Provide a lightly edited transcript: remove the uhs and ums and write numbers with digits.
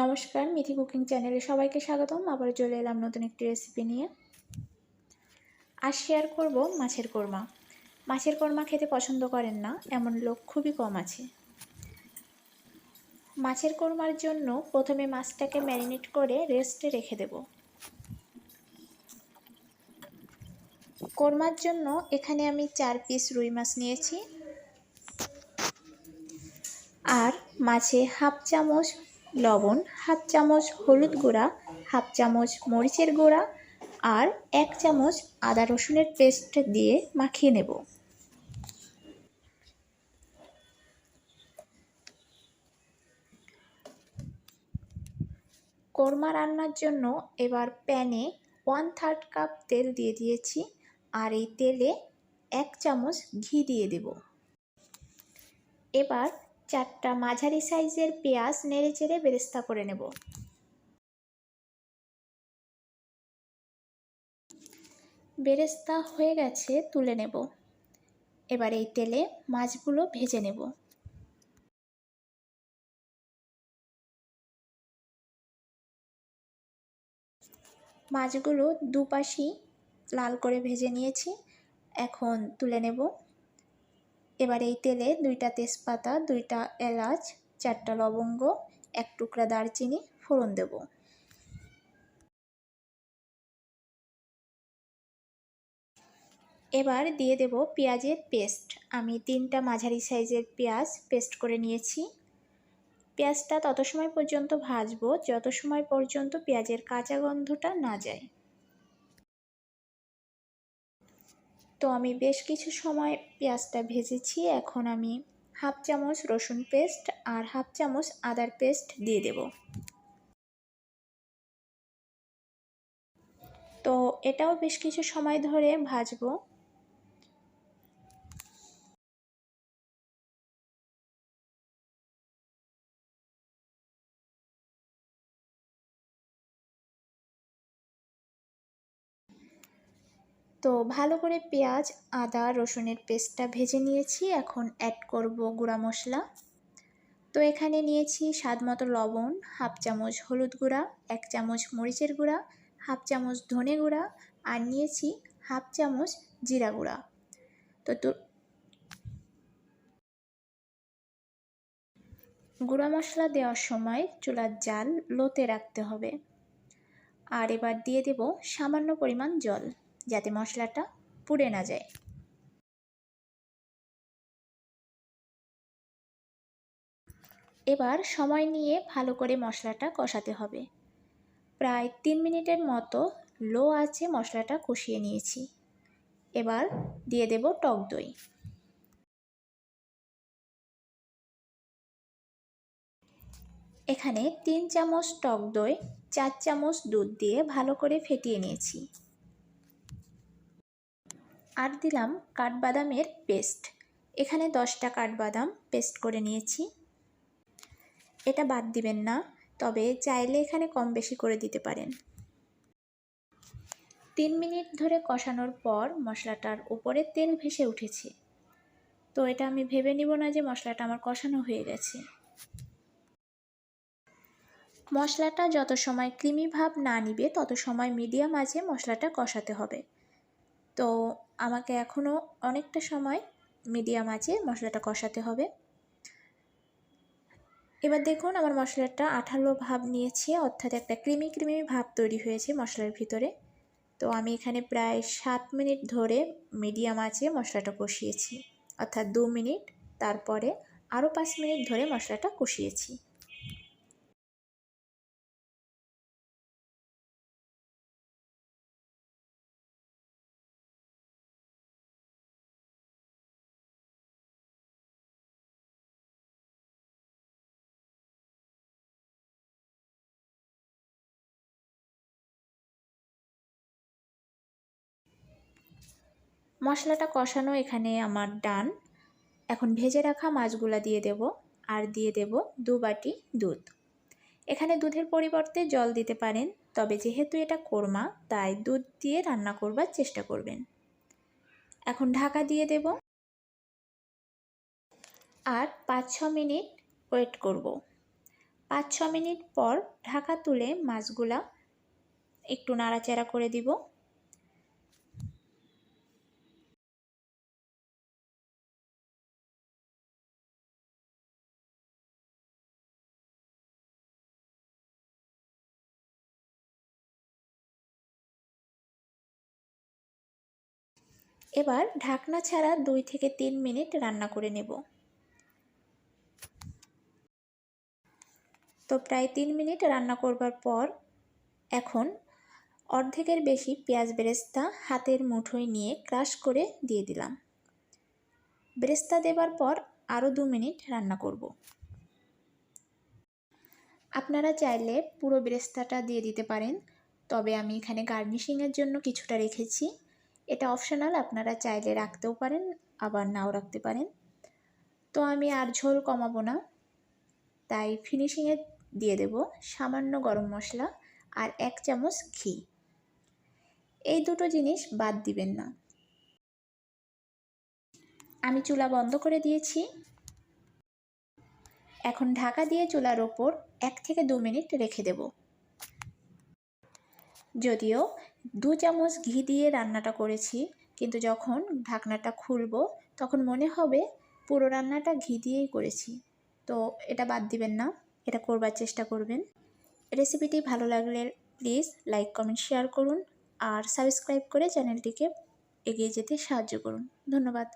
নমস্কার, মিঠি কুকিং চ্যানেলে সবাইকে স্বাগতম। আবার চলে এলাম নতুন একটি রেসিপি নিয়ে। আজ শেয়ার করব মাছের কোরমা। মাছের কোরমা খেতে পছন্দ করেন না এমন লোক খুবই কম আছে। মাছের কোরমার জন্য প্রথমে মাছটাকে ম্যারিনেট করে রেস্টে রেখে দেব। কোরমার জন্য এখানে আমি 4 পিস রুই মাছ নিয়েছি, আর মাছে হাফ চামচ লবণ, হাফ চামচ হলুদ গুঁড়া, হাফ চামচ মরিচের গুঁড়া আর 1 চামচ আদা রসুনের পেস্ট দিয়ে মাখিয়ে নেব। কোরমা রান্নার জন্য এবার প্যানে 1/3 কাপ তেল দিয়ে দিয়েছি, আর এই তেলে 1 চামচ ঘি দিয়ে দেব। এবার 4টা মাঝারি সাইজের পেঁয়াজ নেড়েচেড়ে বেরেস্তা করে নেব। বেরেস্তা হয়ে গেছে, তুলে নেব। এবার এই তেলে মাছগুলো ভেজে নেব। মাছগুলো দুপাশই লাল করে ভেজে নিয়েছি, এখন তুলে নেব। এবার এই তেলে 2টা তেজপাতা, 2টা এলাচ, 4টা লবঙ্গ, 1 টুকরা দারচিনি ফোড়ন দেব। এবার দিয়ে দেব পেঁয়াজের পেস্ট। আমি 3টা মাঝারি সাইজের পেঁয়াজ পেস্ট করে নিয়েছি। পেঁয়াজটা তত সময় পর্যন্ত ভাজবো যত সময় পর্যন্ত পেঁয়াজের কাঁচা গন্ধটা না যায়। তো আমি বেশ কিছু সময় পেঁয়াজটা ভেজেছি। এখন আমি হাফ চামচ রসুন পেস্ট আর হাফ চামচ আদার পেস্ট দিয়ে দেব। তো এটাও বেশ কিছু সময় ধরে ভাজবো। তো ভালো করে পেঁয়াজ, আদা, রসুনের পেস্টটা ভেজে নিয়েছি। এখন অ্যাড করব গুঁড়া মশলা। তো এখানে নিয়েছি স্বাদ মতো লবণ, হাফ চামচ হলুদ গুঁড়া, 1 চামচ মরিচের গুঁড়া, হাফ চামচ ধনে গুঁড়া আর নিয়েছি হাফ চামচ জিরা গুঁড়া। তো গুঁড়া মশলা দেওয়ার সময় চুলার জাল লোতে রাখতে হবে। আর এবার দিয়ে দেব সামান্য পরিমাণ জল, যাতে মশলাটা পুড়ে না যায়। এবার সময় নিয়ে ভালো করে মশলাটা কষাতে হবে। প্রায় 3 মিনিটের মতো লো আঁচে মশলাটা কষিয়ে নিয়েছি। এবার দিয়ে দেব টক দই। এখানে 3 চামচ টক দই, 4 চামচ দুধ দিয়ে ভালো করে ফেটিয়ে নিয়েছি। আর দিলাম কাঠবাদামের পেস্ট। এখানে 10টা কাঠবাদাম পেস্ট করে নিয়েছি। এটা বাদ দিবেন না, তবে চাইলে এখানে কম বেশি করে দিতে পারেন। 3 মিনিট ধরে কষানোর পর মশলাটার উপরে তেল ভেসে উঠেছে। তো এটা আমি ভেবে নিব না যে মশলাটা আমার কষানো হয়ে গেছে। মশলাটা যত সময় ক্রিমি ভাব না নিবে তত সময় মিডিয়াম আঁচে মশলাটা কষাতে হবে। তো আমাকে এখনও অনেকটা সময় মিডিয়াম আঁচে মশলাটা কষাতে হবে। এবার দেখুন আমার মশলাটা আঠালো ভাব নিয়েছে, অর্থাৎ একটা ক্রিমি ক্রিমি ভাব তৈরি হয়েছে মশলার ভিতরে। তো আমি এখানে প্রায় 7 মিনিট ধরে মিডিয়াম আঁচে মশলাটা কষিয়েছি, অর্থাৎ 2 মিনিট। তারপরে আরও 5 মিনিট ধরে মশলাটা কষিয়েছি। মশলাটা কষানো এখানে আমার ডান। এখন ভেজে রাখা মাছগুলা দিয়ে দেব, আর দিয়ে দেব 2 বাটি দুধ। এখানে দুধের পরিবর্তে জল দিতে পারেন, তবে যেহেতু এটা কোরমা তাই দুধ দিয়ে রান্না করবার চেষ্টা করবেন। এখন ঢাকা দিয়ে দেব আর 5-6 মিনিট ওয়েট করব। 5-6 মিনিট পর ঢাকা তুলে মাছগুলা একটু নাড়াচাড়া করে দিব। এবার ঢাকনা ছাড়া 2 থেকে 3 মিনিট রান্না করে নেব। তো প্রায় 3 মিনিট রান্না করবার পর এখন অর্ধেকের বেশি পেঁয়াজ বেরেস্তা হাতের মুঠোয় নিয়ে ক্রাশ করে দিয়ে দিলাম। বেরেস্তা দেবার পর আরও 2 মিনিট রান্না করব। আপনারা চাইলে পুরো বেরেস্তাটা দিয়ে দিতে পারেন, তবে আমি এখানে গার্নিশিংয়ের জন্য কিছুটা রেখেছি। এটা অপশনাল, আপনারা চাইলে রাখতেও পারেন আবার নাও রাখতে পারেন। তো আমি আর ঝোল কমাবো না, তাই ফিনিশিংয়ে দিয়ে দেব সামান্য গরম মশলা আর 1 চামচ ঘি। এই দুটো জিনিস বাদ দিবেন না। আমি চুলা বন্ধ করে দিয়েছি। এখন ঢাকা দিয়ে চুলার ওপর 1 থেকে 2 মিনিট রেখে দেব। যদিও 2 চামচ ঘি দিয়ে রান্নাটা করেছি, কিন্তু যখন ঢাকনাটা খুলব তখন মনে হবে পুরো রান্নাটা ঘি দিয়েই করেছি। তো এটা বাদ দিবেন না, এটা করবার চেষ্টা করবেন। রেসিপিটি ভালো লাগলে প্লিজ লাইক, কমেন্ট, শেয়ার করুন আর সাবস্ক্রাইব করে চ্যানেলটিকে এগিয়ে যেতে সাহায্য করুন। ধন্যবাদ।